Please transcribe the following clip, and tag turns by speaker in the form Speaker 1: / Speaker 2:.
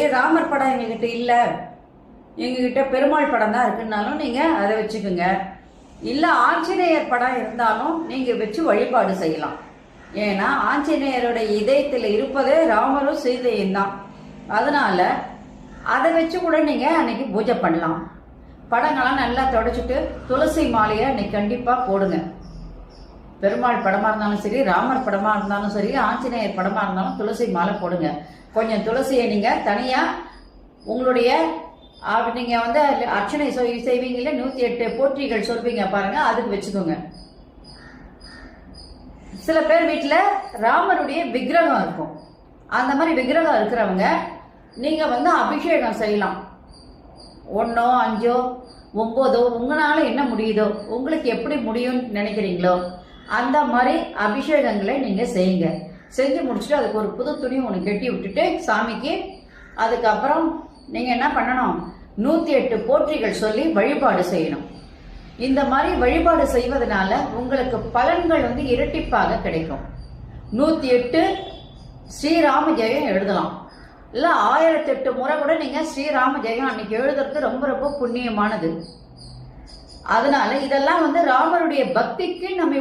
Speaker 1: ராமர் படம் எங்ககிட்ட இல்ல, எங்ககிட்ட பெருமாள் படம் தான் இருக்குன்னாலும் நீங்க அதை வச்சுக்கோங்க. இல்ல ஆஞ்சநேயர் படம் இருந்தாலும் நீங்க வச்சு வழிபாடு செய்யலாம். ஏன்னா ஆஞ்சநேயரோட இதயத்தில் இருப்பதே ராமரும் சீதையும் தான். அதனால அதை வச்சு கூட நீங்க அன்னைக்கு பூஜை பண்ணலாம். படங்கள்லாம் நல்லா தொடச்சிட்டு துளசி மாலையை அன்னைக்கு கண்டிப்பா போடுங்க. பெருமாள் படமா இருந்தாலும் சரி, ராமர் படமா இருந்தாலும் சரி, ஆஞ்சநேயர் படமா இருந்தாலும் துளசி மாலை போடுங்க. கொஞ்சம் துளசியை நீங்க தனியா உங்களுடைய நீங்க அர்ச்சனை செய்வீங்கல்ல, 108 போற்றிகள் சொல்வீங்க பாருங்க, அதுக்கு வச்சுக்கோங்க. சில பேர் வீட்டுல ராமருடைய விக்கிரகம் இருக்கும். அந்த மாதிரி விக்கிரகம் இருக்கிறவங்க நீங்க அபிஷேகம் செய்யலாம். 1, 5, 9 உங்களால என்ன முடியுதோ, உங்களுக்கு எப்படி முடியும்னு நினைக்கிறீங்களோ அந்த மாதிரி அபிஷேகங்களை நீங்க செய்யுங்க. செஞ்சு முடிச்சுட்டு அதுக்கு ஒரு புது துணி ஒன்று கட்டி விட்டுட்டு சாமிக்கு, அதுக்கப்புறம் நீங்க என்ன பண்ணணும், 108 போற்றிகள் சொல்லி வழிபாடு செய்யணும். இந்த மாதிரி வழிபாடு செய்வதனால உங்களுக்கு பலன்கள் இரட்டிப்பாக கிடைக்கும். 108 ஸ்ரீராம ஜெயம் எழுதலாம். இல்ல 1008 முறை கூட நீங்க ஸ்ரீராம ஜெயம் அன்னைக்கு எழுதுறது ரொம்ப ரொம்ப புண்ணியமானது. அதனால இதெல்லாம் ராமருடைய பக்திக்கு நம்மை